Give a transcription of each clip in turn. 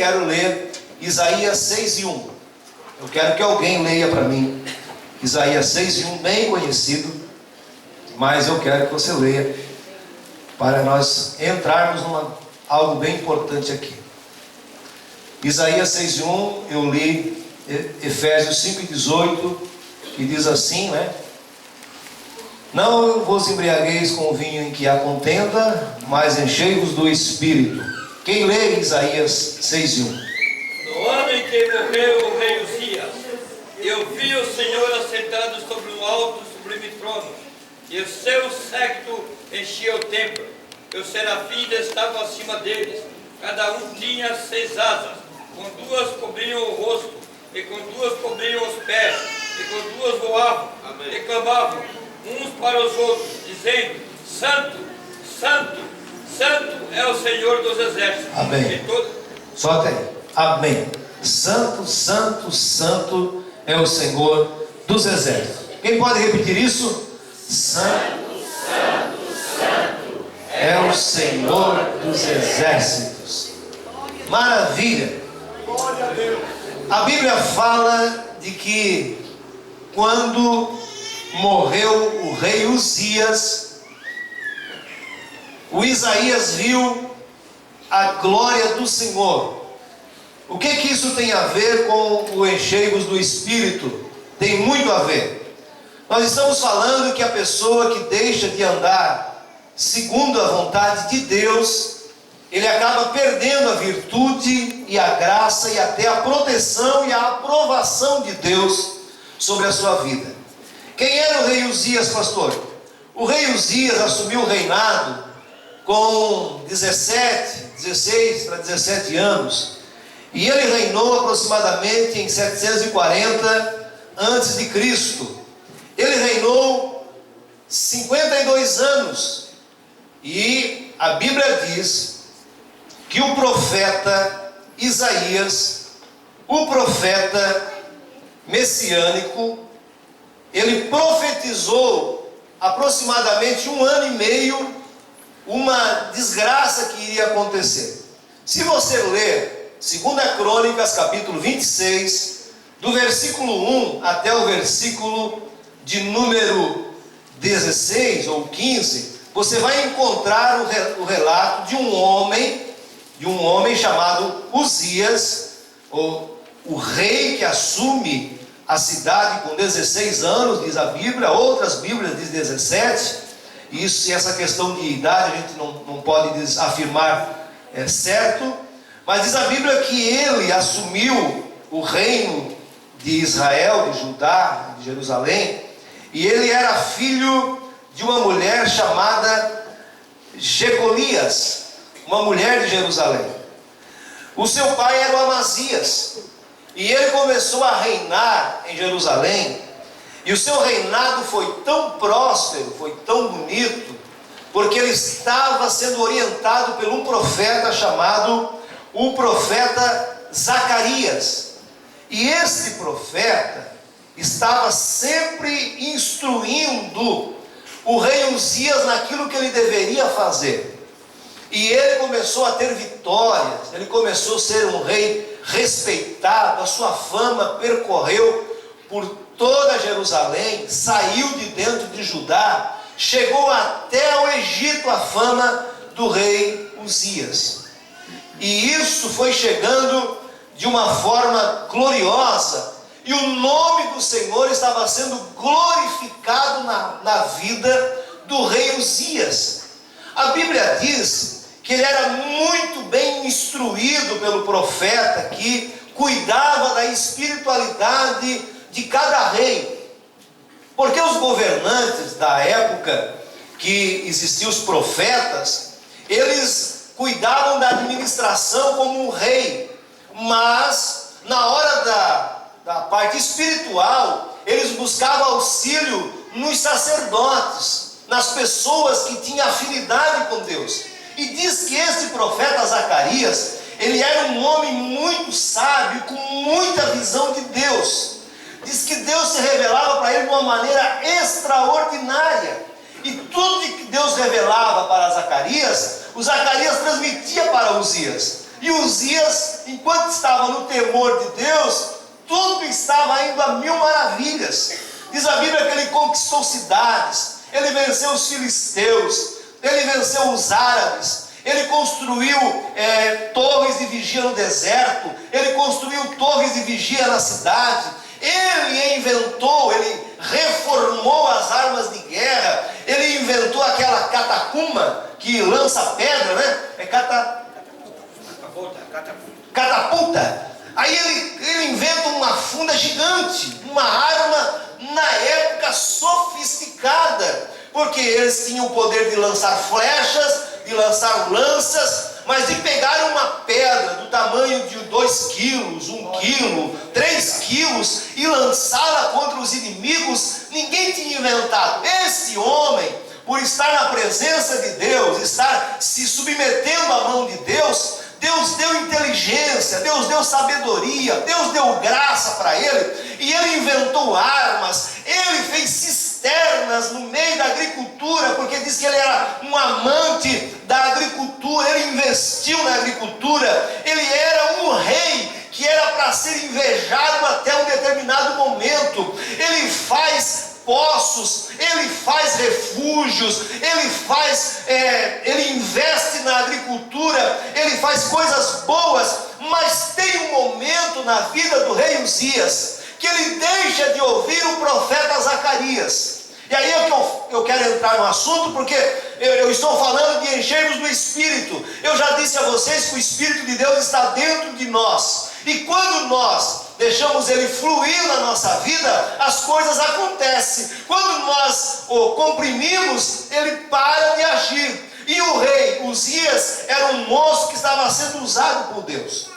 quero ler Isaías 6:1. Eu quero que alguém leia para mim Isaías 6:1, bem conhecido, mas eu quero que você leia para nós entrarmos algo bem importante aqui. Isaías 6:1, eu li Efésios 5:18, que diz assim, né? Não vos embriagueis com o vinho em que há contenda, mas enchei-vos do Espírito. Quem lê Isaías 6:1? No ano em que morreu o rei Uzias, eu vi o Senhor assentado sobre um alto e sublime trono, e o seu séquito enchia o templo, e os serafins estavam acima deles, cada um tinha 6 asas, com 2 cobriam o rosto, e com 2 cobriam os pés, e com 2 voavam. Amém. E clamavam uns para os outros, dizendo: Santo, Santo, Santo é o Senhor dos exércitos. Amém. Só até aí. Amém. Santo, Santo, Santo é o Senhor dos exércitos. Quem pode repetir isso? Santo, Santo, Santo é o Senhor dos exércitos. Maravilha. A Bíblia fala de que quando morreu o rei Uzias, o Isaías viu a glória do Senhor. O que isso tem a ver com o enchei-vos do Espírito? Tem muito a ver. Nós estamos falando que a pessoa que deixa de andar segundo a vontade de Deus, ele acaba perdendo a virtude e a graça e até a proteção e a aprovação de Deus sobre a sua vida. Quem era o rei Uzias, pastor? O rei Uzias assumiu o reinado com 16 para 17 anos. E ele reinou aproximadamente em 740 a.C. Ele reinou 52 anos. E a Bíblia diz que o profeta Isaías, o profeta messiânico, ele profetizou aproximadamente 1 ano e meio uma desgraça que iria acontecer. Se você ler 2 Crônicas capítulo 26, do versículo 1 até o versículo de número 16 ou 15, você vai encontrar o relato de um homem chamado Uzias, o rei que assume a cidade com 16 anos, diz a Bíblia. Outras Bíblias diz 17. Isso e essa questão de idade a gente não pode afirmar certo, mas diz a Bíblia que ele assumiu o reino de Israel, de Judá, de Jerusalém, e ele era filho de uma mulher chamada Jecolias, uma mulher de Jerusalém. O seu pai era o Amazias, e ele começou a reinar em Jerusalém, e o seu reinado foi tão próspero, foi tão bonito, porque ele estava sendo orientado por um profeta chamado o profeta Zacarias. E esse profeta estava sempre instruindo o rei Uzias naquilo que ele deveria fazer. E ele começou a ter vitórias, ele começou a ser um rei respeitado, a sua fama percorreu por toda Jerusalém, saiu de dentro de Judá, chegou até o Egito a fama do rei Uzias. E isso foi chegando de uma forma gloriosa, e o nome do Senhor estava sendo glorificado na vida do rei Uzias. A Bíblia diz que ele era muito bem instruído pelo profeta que cuidava da espiritualidade de cada rei, porque os governantes da época que existiam os profetas, eles cuidavam da administração como um rei, mas na hora da parte espiritual, eles buscavam auxílio nos sacerdotes, nas pessoas que tinham afinidade com Deus. E diz que esse profeta Zacarias, ele era um homem muito sábio, com muita visão de Deus. Diz que Deus se revelava para ele de uma maneira extraordinária. E tudo que Deus revelava para Zacarias, o Zacarias transmitia para Uzias. E Uzias, enquanto estava no temor de Deus, tudo estava indo a mil maravilhas. Diz a Bíblia que ele conquistou cidades, ele venceu os filisteus, ele venceu os árabes, ele construiu torres de vigia no deserto, ele construiu torres de vigia na cidade, ele inventou, ele reformou as armas de guerra, ele inventou aquela catacumba que lança pedra, né? Catapulta. Aí ele inventa uma funda gigante, uma arma na época sofisticada, porque eles tinham o poder de lançar flechas, de lançar lanças, mas de pegar uma pedra do tamanho de 2 quilos, 1 quilo, 3 quilos e lançá-la contra os inimigos, ninguém tinha inventado. Esse homem, por estar na presença de Deus, estar se submetendo à mão de Deus, Deus deu inteligência, Deus deu sabedoria, Deus deu graça para ele, e ele inventou armas, ele fez cisternas no meio da agricultura, porque diz que ele era um amante da agricultura, ele investiu na agricultura, ele era um rei que era para ser invejado até um determinado momento. Ele faz poços, ele faz refúgios, ele investe na agricultura, ele faz coisas boas, mas tem um momento na vida do rei Uzias que ele deixa de ouvir o profeta Zacarias. E aí é que eu quero entrar no assunto, porque eu estou falando de enchermos do Espírito. Eu já disse a vocês que o Espírito de Deus está dentro de nós, e quando nós deixamos ele fluir na nossa vida, as coisas acontecem. Quando nós o comprimimos, ele para de agir. E o rei Uzias era um moço que estava sendo usado por Deus,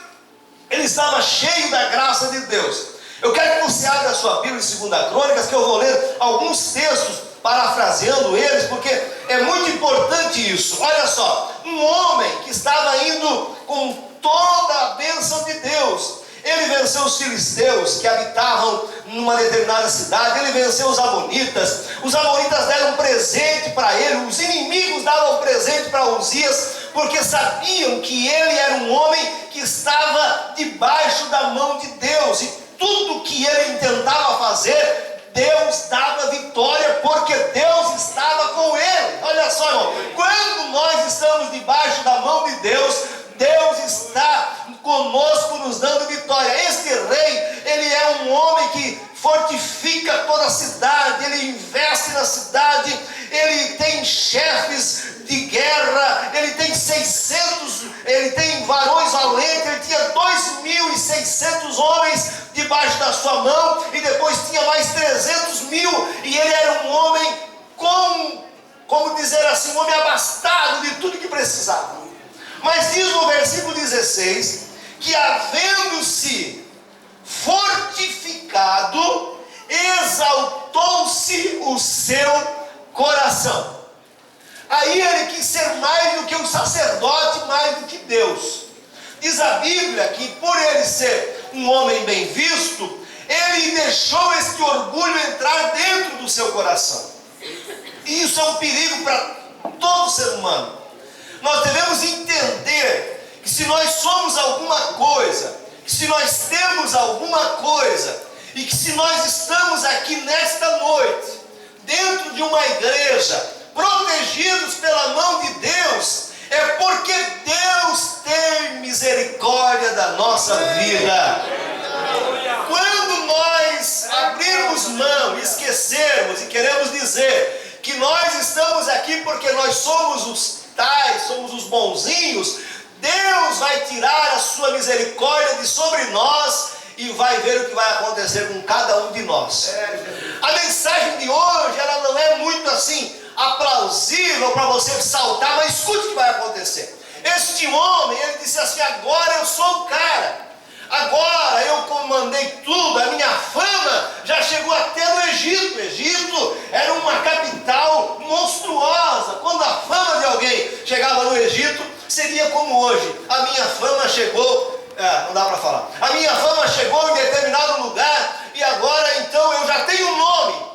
ele estava cheio da graça de Deus. Eu quero que você abra a sua Bíblia em 2 Crônicas, que eu vou ler alguns textos, parafraseando eles, porque é muito importante isso. Olha só, um homem que estava indo com toda a bênção de Deus, ele venceu os filisteus que habitavam numa determinada cidade, ele venceu os amonitas deram um presente para ele, os inimigos davam um presente para Uzias, porque sabiam que ele era um homem que estava debaixo da mão de Deus, e tudo que ele tentava fazer, Deus dava vitória, porque Deus estava com ele. Olha só, irmão, quando nós estamos debaixo da mão de Deus, Deus está conosco, nos dando vitória. Este rei, ele é um homem que fortifica toda a cidade, ele investe na cidade, ele tem chefes de guerra, ele tem 600, ele tem varões valentes, ele tinha 2.600 homens debaixo da sua mão, e depois tinha mais 300.000, e ele era um homem como dizer assim, um homem abastado de tudo que precisava. Mas diz no versículo 16, que havendo-se fortificado, exaltou-se o seu coração. Aí ele quis ser mais do que um sacerdote, mais do que Deus. Diz a Bíblia que por ele ser um homem bem visto, ele deixou este orgulho entrar dentro do seu coração. E isso é um perigo para todo ser humano. Nós devemos entender que se nós somos alguma coisa, que se nós temos alguma coisa, e que se nós estamos aqui nesta noite, dentro de uma igreja, protegidos pela mão de Deus, é porque Deus tem misericórdia da nossa vida. Quando nós abrirmos mão, esquecermos e queremos dizer que nós estamos aqui porque nós somos os tais, somos os bonzinhos, Deus vai tirar a sua misericórdia de sobre nós e vai ver o que vai acontecer com cada um de nós. A mensagem de hoje, ela não é muito assim aplausível para você saltar, mas escute o que vai acontecer. Este homem, ele disse assim: agora eu sou o cara, agora eu comandei tudo, a minha fama já chegou até no Egito. O Egito era uma capital monstruosa. Quando a fama de alguém chegava no Egito, seria como hoje: a minha fama chegou, não dá para falar, a minha fama chegou em determinado lugar, e agora então eu já tenho um nome,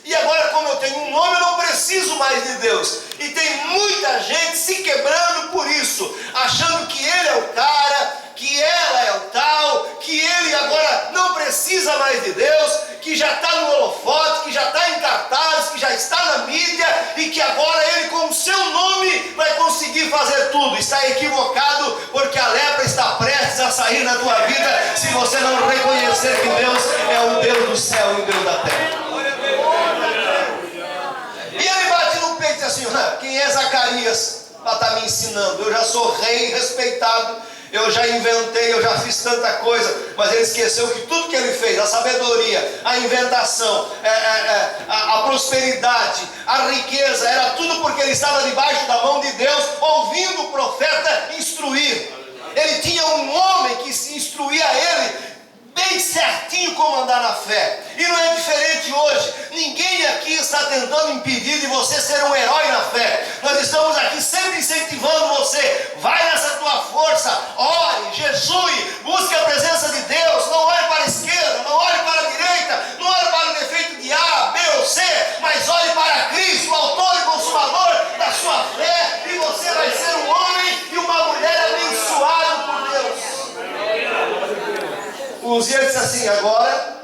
e agora como eu tenho um nome, eu não preciso preciso mais de Deus. E tem muita gente se quebrando por isso, achando que ele é o cara, que ela é o tal, que ele agora não precisa mais de Deus, que já está no holofote, que já está em cartaz, que já está na mídia e que agora ele com o seu nome vai conseguir fazer tudo. Está equivocado, porque a lepra está prestes a sair da tua vida se você não reconhecer que Deus é o Deus do céu e o Deus da terra. E ele bate no peito e diz assim: quem é Zacarias para estar me ensinando? Eu já sou rei respeitado, eu já inventei, eu já fiz tanta coisa. Mas ele esqueceu que tudo que ele fez, a sabedoria, a inventação, a prosperidade, a riqueza, era tudo porque ele estava debaixo da mão de Deus, ouvindo o profeta instruir. Ele tinha um homem que se instruía a ele bem certinho como andar na fé. E não é diferente hoje. Ninguém aqui está tentando impedir de você ser um herói na fé. Nós estamos aqui sempre incentivando você. Vai nessa tua força, ore, jejue, busque a presença de Deus. Não olhe para a esquerda, não olhe para a direita, não olhe para o defeito de A, B ou C, mas olhe para Cristo, o autor e consumador da sua fé, e você vai ser um homem e uma mulher abençoado por Deus. Uzias disse assim: agora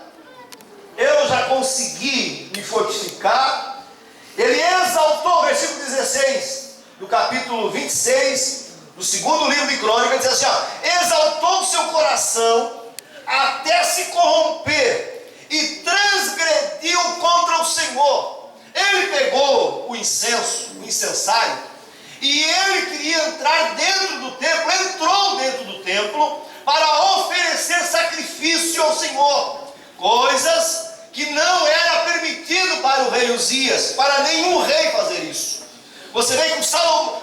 eu já consegui me fortificar. Ele exaltou, versículo 16 do capítulo 26 do segundo livro de Crônicas, diz assim: exaltou o seu coração até se corromper e transgrediu contra o Senhor. Ele pegou o incenso, o incensário, e ele queria entrar dentro do templo, entrou dentro do templo para oferecer sacrifício ao Senhor, coisas que não era permitido para o rei Uzias, para nenhum rei fazer isso. Você vê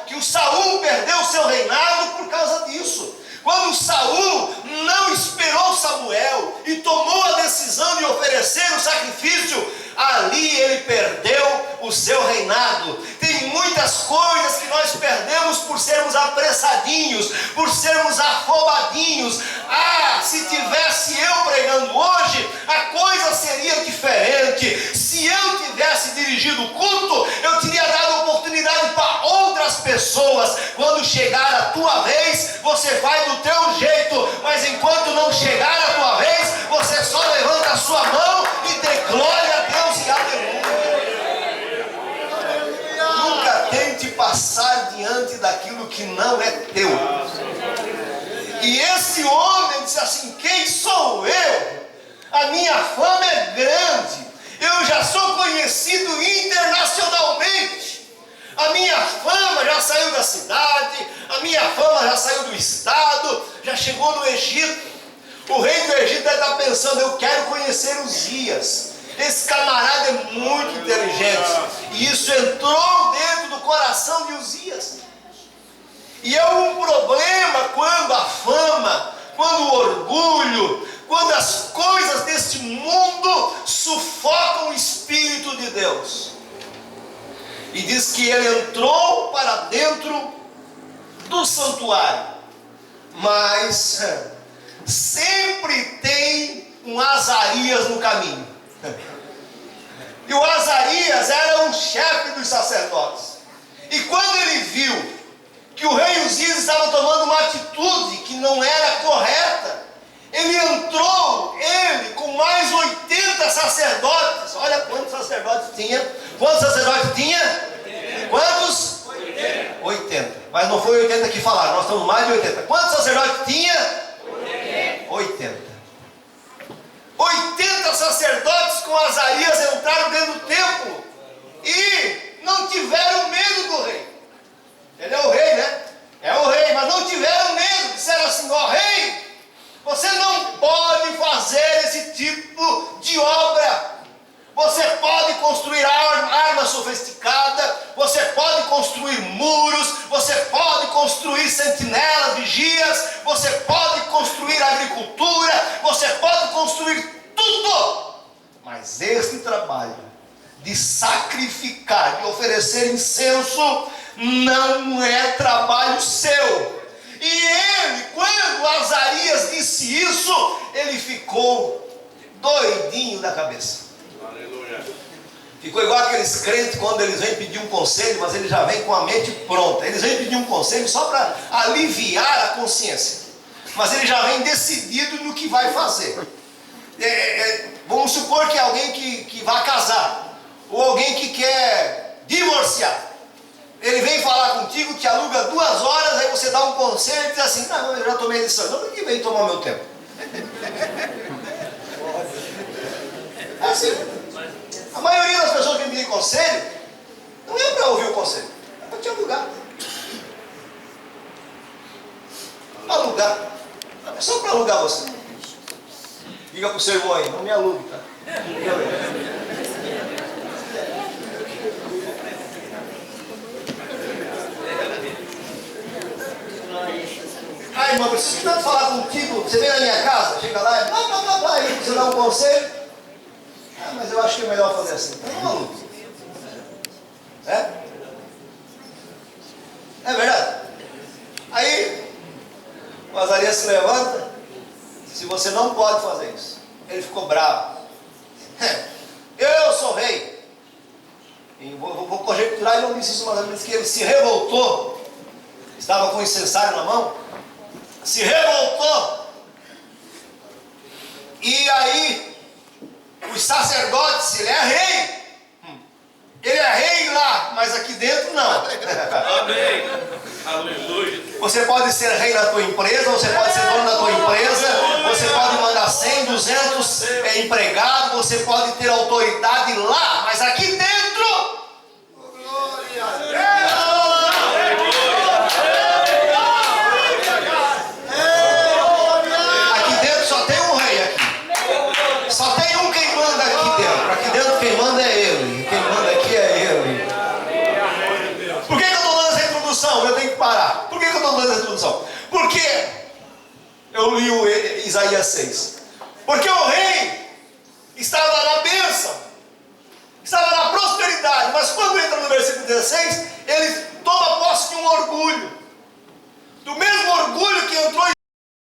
que o Saul perdeu o seu reinado por causa disso. Quando Saul não esperou Samuel e tomou a decisão de oferecer o sacrifício, ali ele perdeu o seu reinado. Tem muitas coisas que nós perdemos por sermos apressadinhos, por sermos afobadinhos. Se tivesse eu pregando hoje, a coisa seria diferente. Se eu tivesse dirigido o culto, eu teria dado oportunidade para outras pessoas. Quando chegar a tua vez, você vai do teu jeito, mas enquanto não chegar a tua vez, você só levanta a sua mão e dê glória a Deus e aleluia. Nunca tente passar diante daquilo que não é teu. E esse homem disse assim: quem sou eu? A minha fama é grande, eu já sou conhecido internacionalmente. A minha fama já saiu da cidade, a minha fama já saiu do estado, já chegou no Egito. O rei do Egito deve estar pensando: eu quero conhecer Uzias. Esse camarada é muito inteligente. E isso entrou dentro do coração de Uzias. E é um problema quando a fama, quando o orgulho, quando as coisas deste mundo sufocam o Espírito de Deus. E diz que ele entrou para dentro do santuário. Mas sempre tem um Azarias no caminho. E o Azarias era um chefe dos sacerdotes. E quando ele viu que o rei Uzias estava tomando uma atitude que não era correta, ele entrou, ele com mais 80 sacerdotes. Olha quantos sacerdotes tinha. Quantos sacerdotes tinha? Quantos? 80. Mas não foi 80 que falaram, nós estamos mais de 80. Quantos sacerdotes tinha? 80. 80 sacerdotes com Azarias entraram dentro do templo e não tiveram medo do rei. Ele é o rei, né? É o rei, mas não tiveram medo. Disseram assim: ó rei, você não pode fazer esse tipo de obra. Você pode construir arma sofisticada, você pode construir muros, você pode construir sentinelas, vigias, você pode construir agricultura, você pode construir tudo. Mas este trabalho de sacrificar, de oferecer incenso, não é trabalho seu. E ele, quando Azarias disse isso, ele ficou doidinho da cabeça. Ficou igual aqueles crentes quando eles vêm pedir um conselho, mas eles já vêm com a mente pronta. Eles vêm pedir um conselho só para aliviar a consciência, mas ele já vem decidido no que vai fazer. Vamos supor que é alguém que vai casar, ou alguém que quer divorciar. Ele vem falar contigo, te aluga 2 horas, aí você dá um conselho e diz assim: não, eu já tomei decisão. Não, ninguém vem tomar meu tempo. É assim. A maioria das pessoas que me dão conselho, não é para ouvir o conselho, é para te alugar. Alugar. É só para alugar você. Diga para o seu irmão aí, não me alugue, tá? Ah, irmão, preciso tanto falar contigo. Você vem na minha casa, chega lá e blá, e você dá um conselho. Ah, mas eu acho que é melhor fazer assim. Então não alugue. É? É verdade? Aí, o Azarias se levanta. Se você não pode fazer isso. Ele ficou bravo. Eu sou rei. E vou conjecturar, ele não disse isso, mas ele disse que ele se revoltou. Estava com o incensário na mão. Se revoltou. E aí, os sacerdotes, ele é rei. Ele é rei lá, mas aqui dentro não. Amém. Aleluia. Você pode ser rei na tua empresa, você pode ser dono da tua empresa, você pode mandar 100, 200 empregados, você pode ter autoridade lá, mas aqui dentro, aqui dentro só tem um rei aqui. Só tem um quem manda aqui dentro. Aqui dentro quem manda é ele. Quem manda aqui é ele. Por que eu estou dando essa introdução? Eu tenho que parar. Por que eu estou dando essa introdução? Porque eu li o Isaías 6. Porque o rei estava na bênção, estava na prosperidade, mas quando entra no versículo 16, ele toma